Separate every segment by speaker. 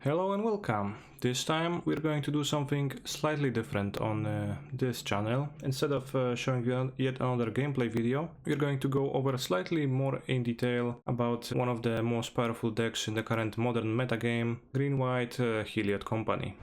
Speaker 1: Hello and welcome. This time we're going to do something slightly different on this channel. Instead of showing you yet another gameplay video, we're going to go over slightly more in detail about one of the most powerful decks in the current modern metagame, Green-White Heliod company.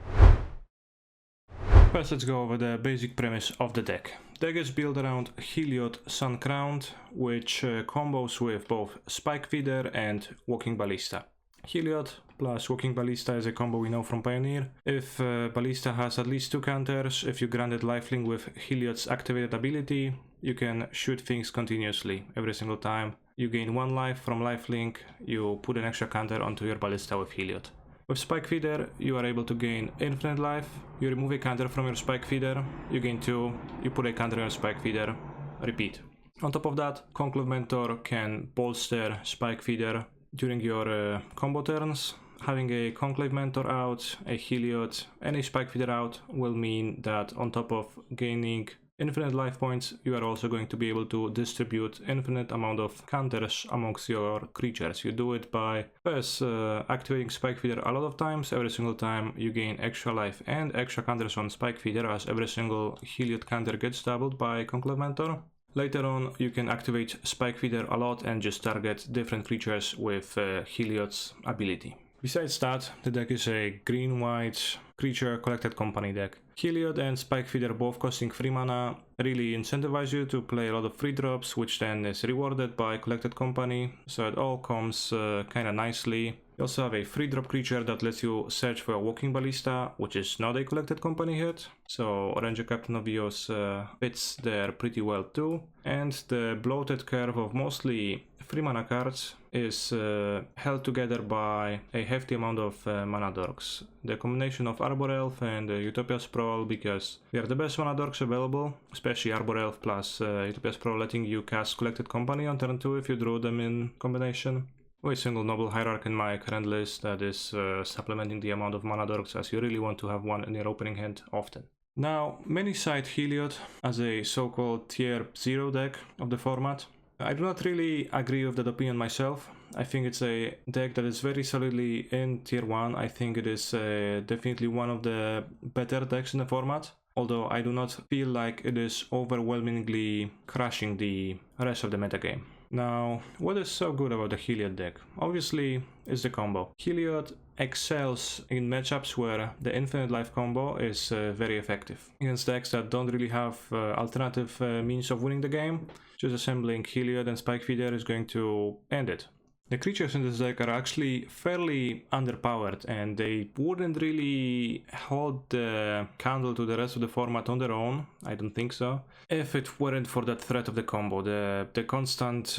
Speaker 1: First, let's go over the basic premise of the deck. The deck is built around Heliod Sun Crowned, which combos with both Spike Feeder and Walking Ballista. Heliod plus Walking Ballista is a combo we know from Pioneer. If Ballista has at least 2 counters, if you granted lifelink with Heliod's activated ability, you can shoot things continuously every single time. You gain 1 life from lifelink, you put an extra counter onto your Ballista with Heliod. With Spike Feeder, you are able to gain infinite life. You remove a counter from your Spike Feeder, you gain 2, you put a counter on your Spike Feeder, repeat. On top of that, Conclave Mentor can bolster Spike Feeder during your combo turns. Having a Conclave Mentor out, a Heliod, and a Spike Feeder out will mean that on top of gaining infinite life points, you are also going to be able to distribute infinite amount of counters amongst your creatures. You do it by first activating Spike Feeder a lot of times. Every single time you gain extra life and extra counters on Spike Feeder, as every single Heliod counter gets doubled by Conclave Mentor. Later on, you can activate Spike Feeder a lot and just target different creatures with Heliod's ability. Besides that, the deck is a green-white creature collected company deck. Heliod and Spike Feeder, both costing 3 mana, really incentivize you to play a lot of free drops, which then is rewarded by collected company, so it all comes kinda nicely. You also have a free drop creature that lets you search for a Walking Ballista, which is not a collected company hit, so Ranger Captain of Eos fits there pretty well too. And the bloated curve of mostly 3 mana cards is held together by a hefty amount of mana dorks. The combination of Arbor Elf and Utopia Sprawl, because they are the best mana dorks available, especially Arbor Elf plus Utopia Sprawl letting you cast Collected Company on turn 2 if you draw them in combination. With a single Noble Hierarch in my current list that is supplementing the amount of mana dorks, as you really want to have one in your opening hand often. Now, many cite Heliod as a so-called tier 0 deck of the format. I do not really agree with that opinion myself. I think it's a deck that is very solidly in tier 1. I think it is definitely one of the better decks in the format, although I do not feel like it is overwhelmingly crushing the rest of the metagame. Now, what is so good about the Heliod deck? Obviously, it's the combo. Heliod excels in matchups where the infinite life combo is very effective. Against decks that don't really have alternative means of winning the game, just assembling Heliod and Spike Feeder is going to end it. The creatures in this deck are actually fairly underpowered, and they wouldn't really hold the candle to the rest of the format on their own. I don't think so. If it weren't for that threat of the combo, the constant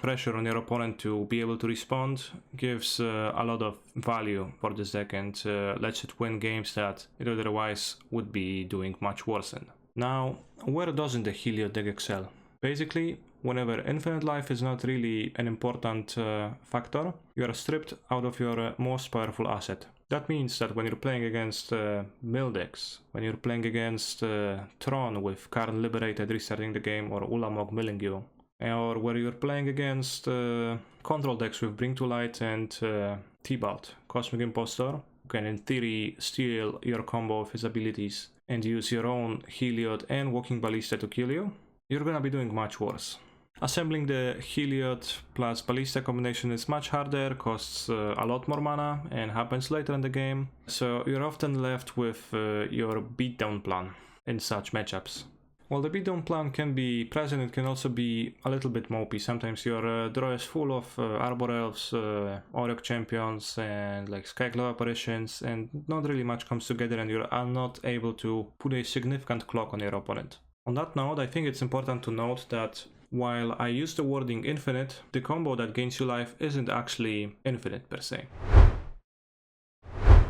Speaker 1: pressure on your opponent to be able to respond gives a lot of value for this deck and lets it win games that it otherwise would be doing much worse in. Now, where doesn't the Heliod deck excel? Basically, whenever infinite life is not really an important factor, you are stripped out of your most powerful asset. That means that when you're playing against mill decks, when you're playing against Tron with card liberated restarting the game or Ulamog milling you, or where you're playing against control decks with Bring to Light and T-Bot, Cosmic Impostor, who can in theory steal your combo of his abilities and use your own Heliod and Walking Ballista to kill you, you're gonna be doing much worse. Assembling the Heliod plus Ballista combination is much harder, costs a lot more mana, and happens later in the game, so you're often left with your beatdown plan in such matchups. While the beatdown plan can be present, it can also be a little bit mopey. Sometimes your draw is full of Arbor Elves, Orc Champions, and like Skyclaw Apparitions, and not really much comes together, and you are not able to put a significant clock on your opponent. On that note, I think it's important to note that while I use the wording infinite, the combo that gains you life isn't actually infinite per se.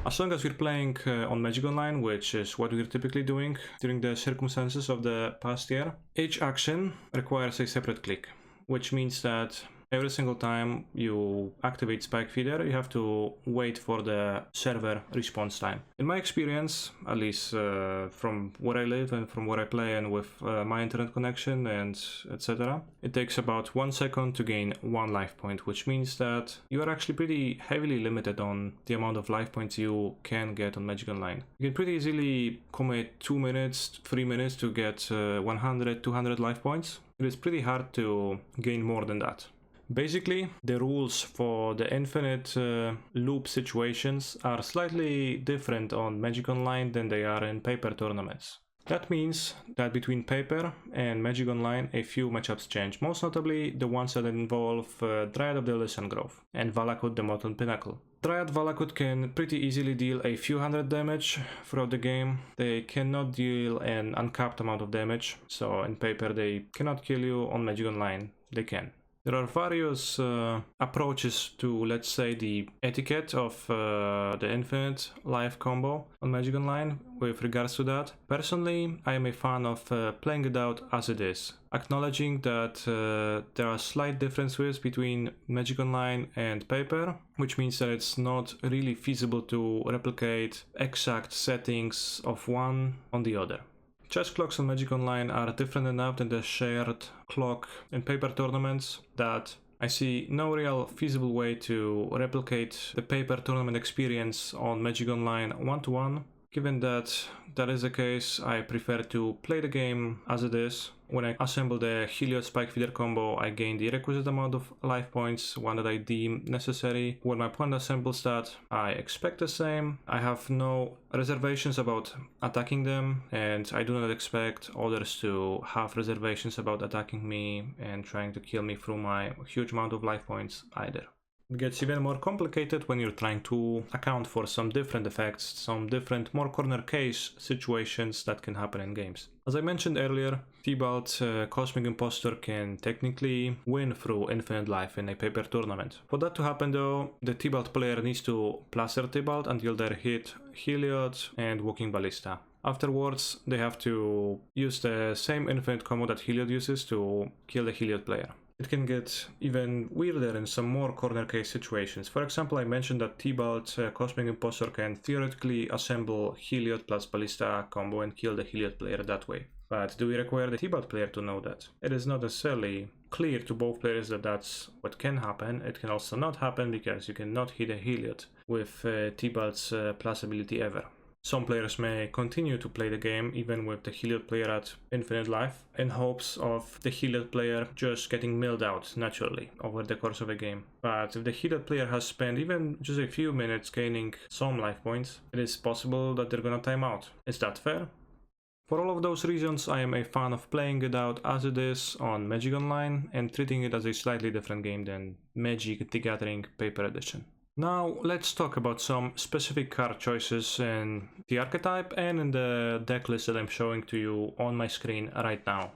Speaker 1: As long as we're playing on Magic Online, which is what we're typically doing during the circumstances of the past year, each action requires a separate click, which means that every single time you activate Spike Feeder, you have to wait for the server response time. In my experience, at least from where I live and from where I play and with my internet connection and etc., it takes about 1 second to gain 1 life point, which means that you are actually pretty heavily limited on the amount of life points you can get on Magic Online. You can pretty easily commit 2 minutes, 3 minutes to get 100, 200 life points. It is pretty hard to gain more than that. Basically, the rules for the infinite loop situations are slightly different on Magic Online than they are in paper tournaments. That means that between paper and Magic Online, a few matchups change, most notably the ones that involve Dryad of the Elysian Grove and Valakut the Molten Pinnacle. Dryad Valakut can pretty easily deal a few hundred damage throughout the game. They cannot deal an uncapped amount of damage, so in paper they cannot kill you. On Magic Online they can. There are various approaches to, let's say, the etiquette of the infinite life combo on Magic Online with regards to that. Personally, I am a fan of playing it out as it is, acknowledging that there are slight differences between Magic Online and paper, which means that it's not really feasible to replicate exact settings of one on the other. Chess clocks on Magic Online are different enough than the shared clock in paper tournaments that I see no real feasible way to replicate the paper tournament experience on Magic Online one-to-one. Given that that is the case, I prefer to play the game as it is. When I assemble the Heliod Spike Feeder combo, I gain the requisite amount of life points, one that I deem necessary. When my opponent assembles that, I expect the same. I have no reservations about attacking them, and I do not expect others to have reservations about attacking me and trying to kill me through my huge amount of life points either. It gets even more complicated when you're trying to account for some different effects, some different, more corner case situations that can happen in games. As I mentioned earlier, Tibalt Cosmic Impostor can technically win through infinite life in a paper tournament. For that to happen though, the Tibalt player needs to placer Tibalt until they hit Heliod and Walking Ballista. Afterwards, they have to use the same infinite combo that Heliod uses to kill the Heliod player. It can get even weirder in some more corner case situations. For example, I mentioned that Tibalt Cosmic Impostor can theoretically assemble Heliod plus Ballista combo and kill the Heliod player that way. But do we require the Tibalt player to know that? It is not necessarily clear to both players that that's what can happen. It can also not happen because you cannot hit a Heliod with Tibalt's plus ability ever. Some players may continue to play the game even with the Heliod player at infinite life in hopes of the Heliod player just getting milled out naturally over the course of a game. But if the Heliod player has spent even just a few minutes gaining some life points, it is possible that they're gonna time out. Is that fair? For all of those reasons, I am a fan of playing it out as it is on Magic Online and treating it as a slightly different game than Magic the Gathering Paper Edition. Now let's talk about some specific card choices in the archetype and in the deck list that I'm showing to you on my screen right now.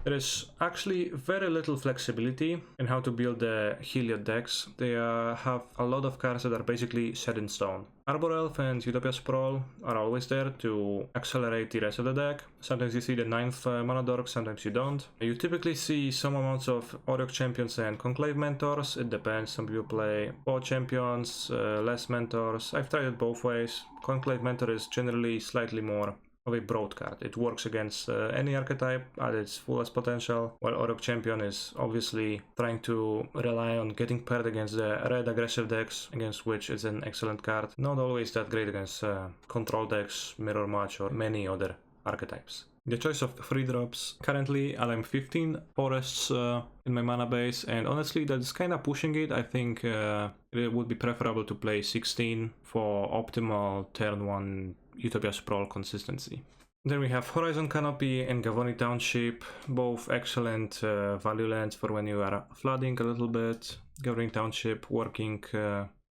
Speaker 1: There is actually very little flexibility in how to build the Heliod decks. They have a lot of cards that are basically set in stone. Arbor Elf and Utopia Sprawl are always there to accelerate the rest of the deck. Sometimes you see the 9th Mana Dork, sometimes you don't. You typically see some amounts of Orioc Champions and Conclave Mentors. It depends. Some people play both Champions, less Mentors. I've tried it both ways. Conclave Mentor is generally slightly more of a broad card. It works against any archetype at its fullest potential, while Orioc Champion is obviously trying to rely on getting paired against the red aggressive decks, against which it's an excellent card. Not always that great against control decks, Mirror Match, or many other archetypes. The choice of 3 drops. Currently I'm 15 forests in my mana base, and honestly that's kinda pushing it. I think it would be preferable to play 16 for optimal turn 1 Utopia Sprawl consistency. Then we have Horizon Canopy and Gavoni Township, both excellent value lands for when you are flooding a little bit. Gavoni Township working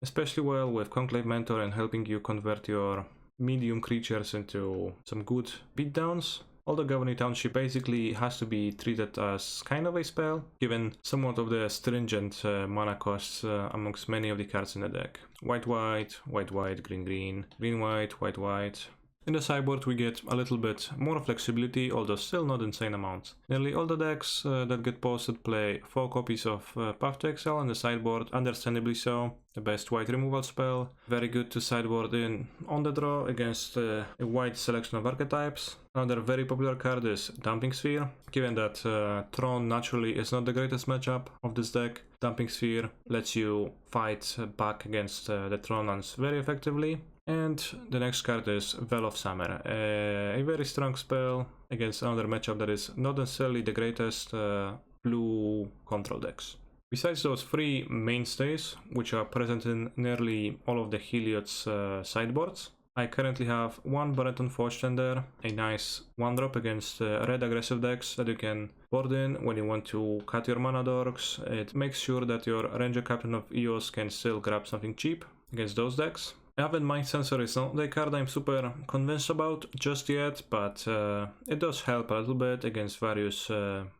Speaker 1: especially well with Conclave Mentor and helping you convert your medium creatures into some good beatdowns. Although Gavoni Township basically has to be treated as kind of a spell, given somewhat of the stringent mana costs amongst many of the cards in the deck. White-white, white-white, green-green, green-white, white-white. In the sideboard we get a little bit more flexibility, although still not insane amounts. Nearly all the decks that get posted play 4 copies of Path to Exile on the sideboard, understandably so. The best white removal spell, very good to sideboard in on the draw against a wide selection of archetypes. Another very popular card is Dumping Sphere. Given that Throne naturally is not the greatest matchup of this deck, Dumping Sphere lets you fight back against the Throne very effectively. And the next card is Veil of Summer, a very strong spell against another matchup that is not necessarily the greatest blue control decks. Besides those 3 mainstays, which are present in nearly all of the Heliod's sideboards, I currently have 1 Baraton Forgetender, a nice 1-drop against red aggressive decks that you can board in when you want to cut your mana dorks. It makes sure that your Ranger Captain of Eos can still grab something cheap against those decks. Avid Mind Sensor is not the card I'm super convinced about just yet, but it does help a little bit against various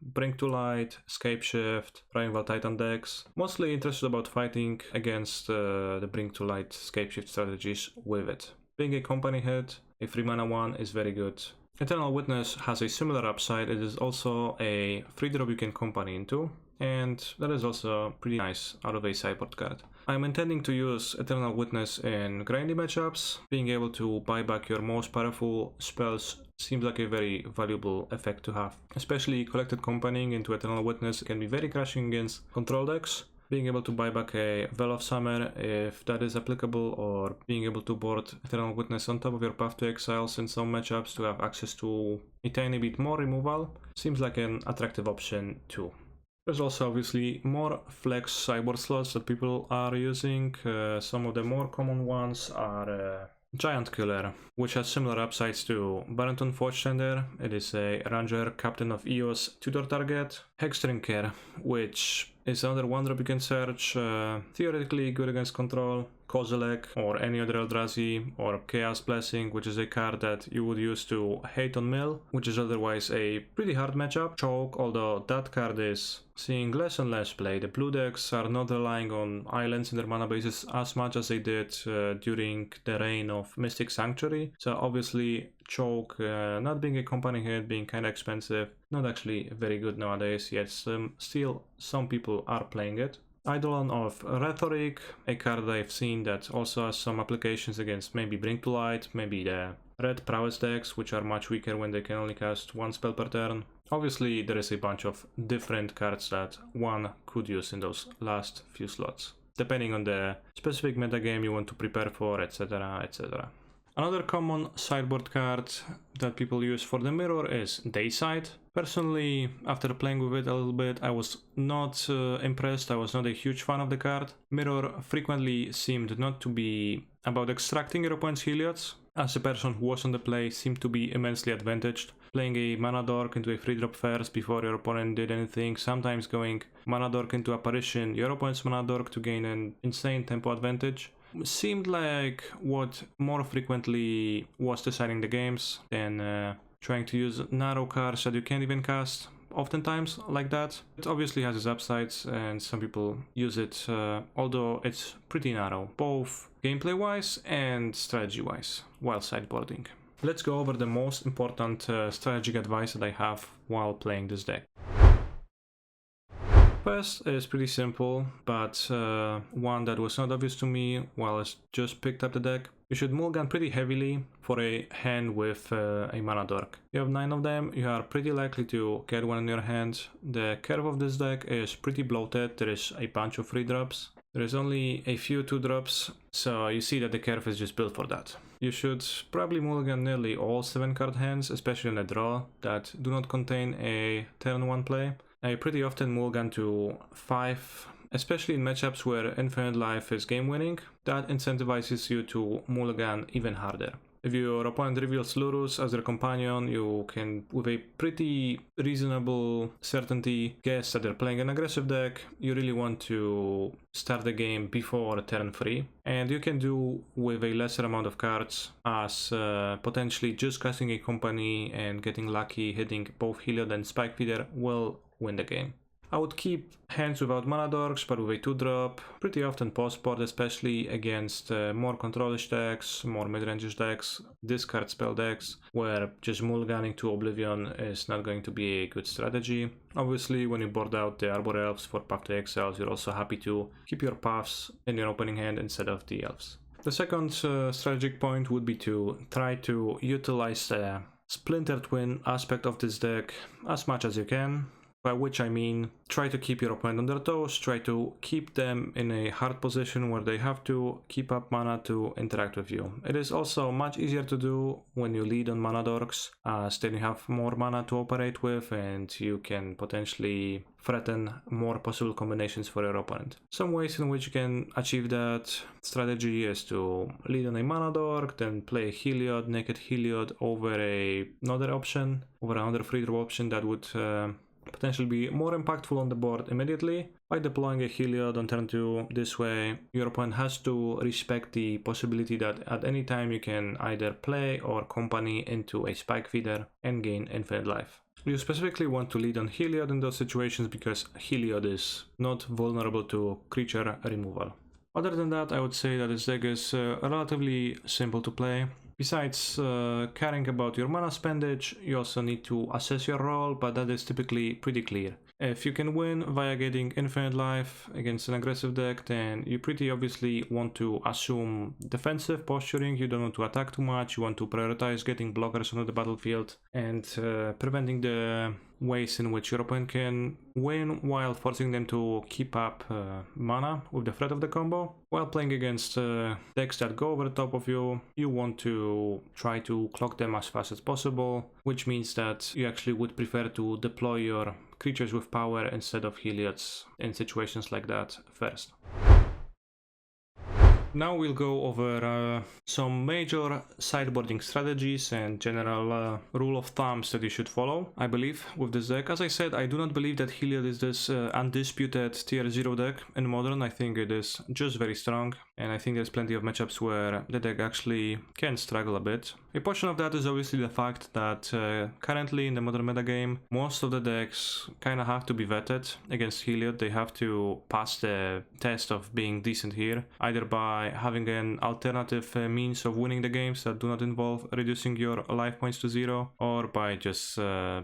Speaker 1: Bring to Light, Scapeshift, Primeval Titan decks. Mostly interested about fighting against the Bring to Light Scapeshift strategies with it. Being a company hit, a 3 mana 1 is very good. Eternal Witness has a similar upside. It is also a 3-drop you can company into, and that is also pretty nice out of a sideboard card. I'm intending to use Eternal Witness in grindy matchups. Being able to buy back your most powerful spells seems like a very valuable effect to have. Especially collected companying into Eternal Witness can be very crushing against control decks. Being able to buy back a Veil of Summer, if that is applicable, or being able to board Eternal Witness on top of your Path to Exiles in some matchups to have access to a tiny bit more removal, seems like an attractive option too. There's also obviously more flex sideboard slots that people are using. Some of the more common ones are Giant Killer, which has similar upsides to Baraton Forgetender. It is a Ranger Captain of Eos tutor target. Hexdrinker, which is another 1-drop you can search, theoretically good against control. Kozilek or any other Eldrazi, or Chaos Blessing, which is a card that you would use to hate on mill, which is otherwise a pretty hard matchup. Choke, although that card is seeing less and less play. The blue decks are not relying on islands in their mana bases as much as they did during the reign of Mystic Sanctuary. So obviously Choke, not being a company hit, being kind of expensive, not actually very good nowadays, yet still some people are playing it. Eidolon of Rhetoric, a card I've seen that also has some applications against maybe Bring to Light, maybe the red prowess decks, which are much weaker when they can only cast 1 spell per turn. Obviously there is a bunch of different cards that one could use in those last few slots, depending on the specific metagame you want to prepare for, etc, etc. Another common sideboard card that people use for the mirror is Dayside. Personally, after playing with it a little bit, I was not impressed. I was not a huge fan of the card. Mirror frequently seemed not to be about extracting your opponent's Heliods, as the person who was on the play seemed to be immensely advantaged. Playing a mana dork into a 3-drop first before your opponent did anything, sometimes going mana dork into Apparition, your opponent's mana dork to gain an insane tempo advantage. Seemed like what more frequently was deciding the games than trying to use narrow cards that you can't even cast, oftentimes like that. It obviously has its upsides and some people use it, although it's pretty narrow, both gameplay wise and strategy wise, while sideboarding. Let's go over the most important strategic advice that I have while playing this deck. First is pretty simple, but one that was not obvious to me while I just picked up the deck. You should mulligan pretty heavily for a hand with a mana dork. You have 9 of them, you are pretty likely to get one in your hand. The curve of this deck is pretty bloated, there is a bunch of 3-drops. There is only a few 2-drops, so you see that the curve is just built for that. You should probably mulligan nearly all 7-card hands, especially on the draw, that do not contain a turn 1 play. I pretty often mulligan to 5, especially in matchups where infinite life is game winning. That incentivizes you to mulligan even harder. If your opponent reveals Lurus as their companion, you can, with a pretty reasonable certainty, guess that they're playing an aggressive deck. You really want to start the game before turn 3. And you can do with a lesser amount of cards, as potentially just casting a company and getting lucky hitting both Heliod and Spike Feeder will win the game. I would keep hands without mana dorks, but with a 2-drop, pretty often post-board, especially against more controlish decks, more mid-range decks, discard spell decks, where just mulliganing to Oblivion is not going to be a good strategy. Obviously, when you board out the Arbor Elves for Path to Exiles, you're also happy to keep your paths in your opening hand instead of the Elves. The second strategic point would be to try to utilize the Splinter Twin aspect of this deck as much as you can. By which I mean, try to keep your opponent on their toes, try to keep them in a hard position where they have to keep up mana to interact with you. It is also much easier to do when you lead on mana dorks, as then you have more mana to operate with and you can potentially threaten more possible combinations for your opponent. Some ways in which you can achieve that strategy is to lead on a mana dork, then play a Heliod, naked Heliod over another option, over another free drop option that would potentially be more impactful on the board immediately. By deploying a Heliod on turn 2 this way, your opponent has to respect the possibility that at any time you can either play or company into a Spike Feeder and gain infinite life. You specifically want to lead on Heliod in those situations because Heliod is not vulnerable to creature removal. Other than that, I would say that this deck is relatively simple to play. Besides caring about your mana spendage, you also need to assess your role, but that is typically pretty clear. If you can win via getting infinite life against an aggressive deck, then you pretty obviously want to assume defensive posturing, you don't want to attack too much, you want to prioritize getting blockers onto the battlefield and preventing the ways in which your opponent can win while forcing them to keep up mana with the threat of the combo. While playing against decks that go over the top of you, you want to try to clock them as fast as possible, which means that you actually would prefer to deploy your creatures with power instead of Heliods in situations like that first. Now we'll go over some major sideboarding strategies and general rule of thumbs that you should follow, I believe, with this deck. As I said, I do not believe that Heliod is this undisputed tier 0 deck in Modern. I think it is just very strong, and I think there's plenty of matchups where the deck actually can struggle a bit. A portion of that is obviously the fact that currently in the Modern metagame, most of the decks kind of have to be vetted against Heliod. They have to pass the test of being decent here, either by having an alternative means of winning the games that do not involve reducing your life points to 0, or by just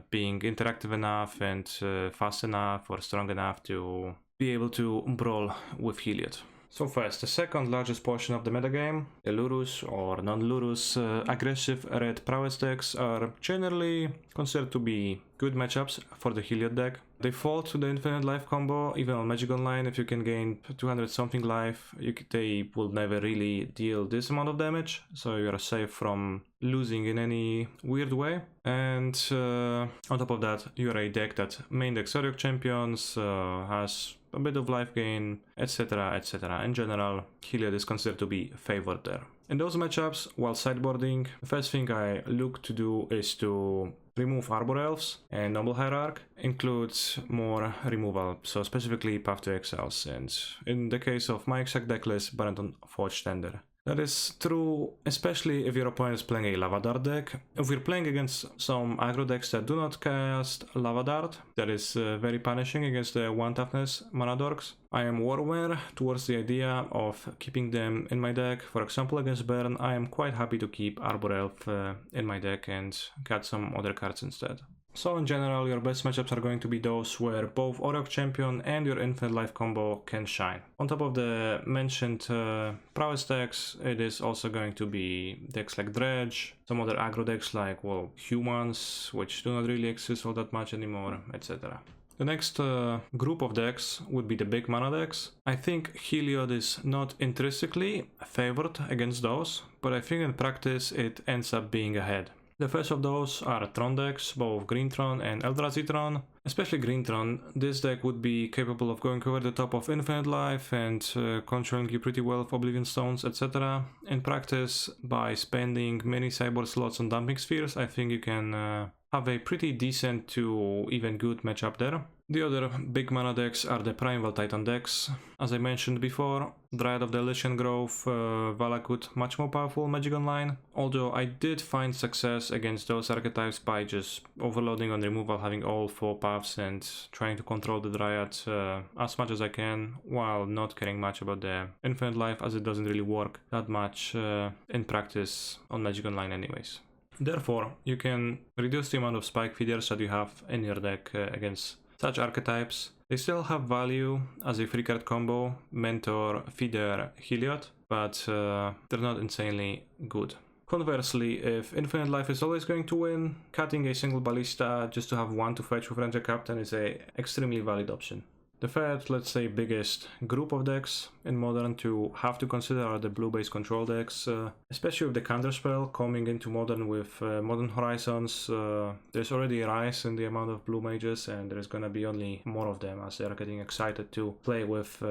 Speaker 1: being interactive enough and fast enough or strong enough to be able to brawl with Heliod. So first, the second largest portion of the metagame, the Lurus or non-Lurus aggressive red prowess decks are generally considered to be good matchups for the Heliod deck. They fall to the infinite life combo, even on Magic Online. If you can gain 200 something life, they will never really deal this amount of damage, so you are safe from losing in any weird way. And on top of that, you are a deck that main deck Zodiac Champions, has a bit of life gain, etc, etc. In general, Heliod is considered to be favored there. In those matchups, while sideboarding, the first thing I look to do is to remove Arbor Elves, and Noble Hierarch includes more removal, so specifically Path to Exiles, and in the case of my exact deck list, Barenton Forge Tender. That is true, especially if your opponent is playing a Lava Dart deck. If we're playing against some aggro decks that do not cast Lava Dart, that is very punishing against the 1 toughness mana dorks. I am warmer towards the idea of keeping them in my deck. For example, against Burn, I am quite happy to keep Arbor Elf in my deck and cut some other cards instead. So in general, your best matchups are going to be those where both Zodiac Champion and your Infinite Life combo can shine. On top of the mentioned prowess decks, it is also going to be decks like Dredge, some other aggro decks like, well, Humans, which do not really exist all that much anymore, etc. The next group of decks would be the big mana decks. I think Heliod is not intrinsically favored against those, but I think in practice it ends up being ahead. The first of those are Tron decks, both Green Tron and Eldrazi Tron. Especially Green Tron, this deck would be capable of going over the top of Infinite Life and controlling you pretty well with Oblivion Stones, etc. In practice, by spending many sideboard slots on Dumping Spheres, I think you can have a pretty decent to even good matchup there. The other big mana decks are the Primeval Titan decks. As I mentioned before, Dryad of the Elysian Grove, Valakut, much more powerful Magic Online. Although I did find success against those archetypes by just overloading on removal, having all 4 paths and trying to control the Dryad as much as I can, while not caring much about the Infinite Life, as it doesn't really work that much in practice on Magic Online anyways. Therefore, you can reduce the amount of spike feeders that you have in your deck against such archetypes. They still have value as a free card combo, Mentor, Feeder, Heliod, but they're not insanely good. Conversely, if Infinite Life is always going to win, cutting a single Ballista just to have 1 to fetch with Ranger Captain is a extremely valid option. The third, let's say, biggest group of decks in Modern to have to consider are the blue-based control decks, especially with the Counterspell coming into Modern with Modern Horizons. There's already a rise in the amount of blue mages, and there's gonna be only more of them as they're getting excited to play with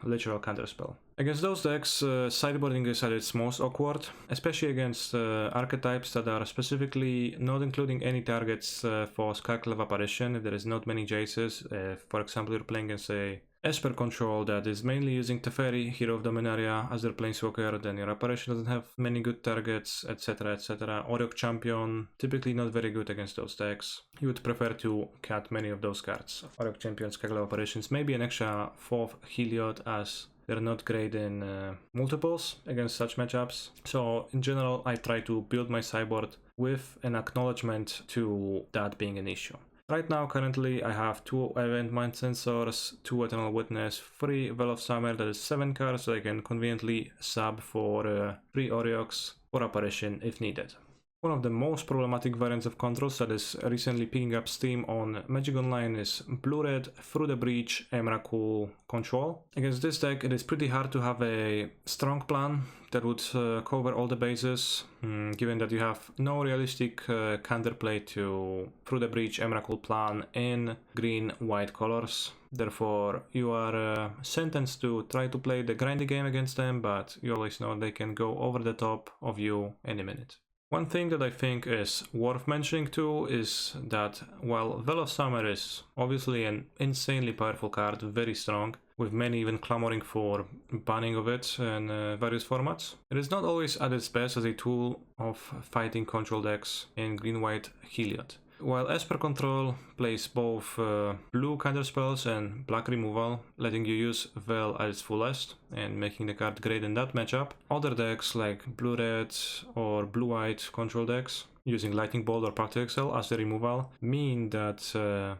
Speaker 1: literal Counterspell. Against those decks, sideboarding is at its most awkward, especially against archetypes that are specifically not including any targets for Skyclave Apparition if there is not many Jaces. For example, you're playing against a Esper control that is mainly using Teferi, Hero of Dominaria, as their planeswalker, then your apparition doesn't have many good targets, etc, etc. Oriok Champion, typically not very good against those decks. You would prefer to cut many of those cards. Oriok Champion, Skyclave Apparitions, maybe an extra 4th Heliod, as they're not great in multiples against such matchups. So in general, I try to build my sideboard with an acknowledgement to that being an issue. Right now, currently, I have 2 Event Mind Sensors, 2 Eternal Witness, 3 Well of Summer, that is 7 cards that I can conveniently sub for 3 Orioks or Apparition if needed. One of the most problematic variants of controls that is recently picking up steam on Magic Online is Blue-Red Through the Breach Emrakul control. Against this deck, it is pretty hard to have a strong plan that would cover all the bases, given that you have no realistic counterplay to Through the Breach Emrakul plan in green-white colors. Therefore, you are sentenced to try to play the grindy game against them, but you always know they can go over the top of you any minute. One thing that I think is worth mentioning too is that while Well of Summer is obviously an insanely powerful card, very strong, with many even clamoring for banning of it in various formats, it is not always at its best as a tool of fighting control decks in green-white Heliod. While Esper Control plays both blue counterspells and black removal, letting you use Vel at its fullest and making the card great in that matchup, other decks like blue-red or blue-white control decks using Lightning Bolt or Practical Excel as the removal mean that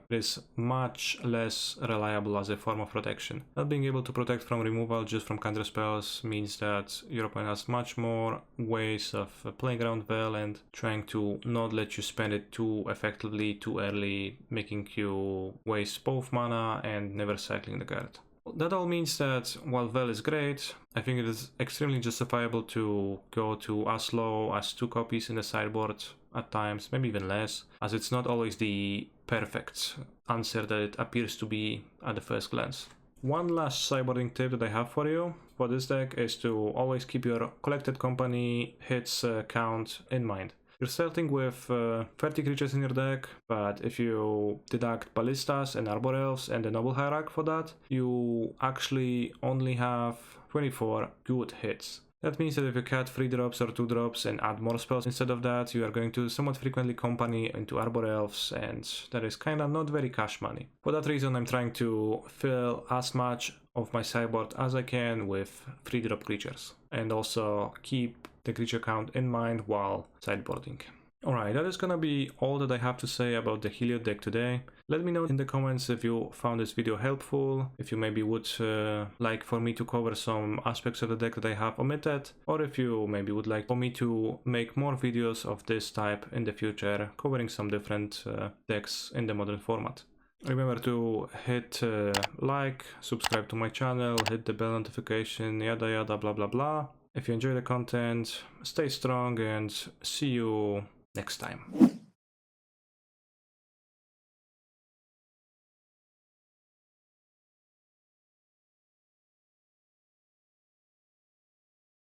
Speaker 1: it is much less reliable as a form of protection. Not being able to protect from removal just from counterspells means that your opponent has much more ways of playing around Vel and trying to not let you spend it too effectively, too early, making you waste both mana and never cycling the card. That all means that while Vel is great, I think it is extremely justifiable to go to as low as 2 copies in the sideboard at times, maybe even less, as it's not always the perfect answer that it appears to be at the first glance. One last sideboarding tip that I have for you for this deck is to always keep your collected company hits count in mind. You're starting with 30 creatures in your deck, but if you deduct Ballistas and Arbor Elves and the Noble Hierarch for that, you actually only have 24 good hits. That means that if you cut 3 drops or 2 drops and add more spells instead of that, you are going to somewhat frequently company into Arbor Elves, and that is kinda not very cash money. For that reason, I'm trying to fill as much of my sideboard as I can with 3 drop creatures, and also keep the creature count in mind while sideboarding. Alright, that is gonna be all that I have to say about the Heliod deck today. Let me know in the comments if you found this video helpful, if you maybe would like for me to cover some aspects of the deck that I have omitted, or if you maybe would like for me to make more videos of this type in the future, covering some different decks in the Modern format. Remember to hit like, subscribe to my channel, hit the bell notification, yada yada blah blah blah. If you enjoy the content, stay strong and see you next time.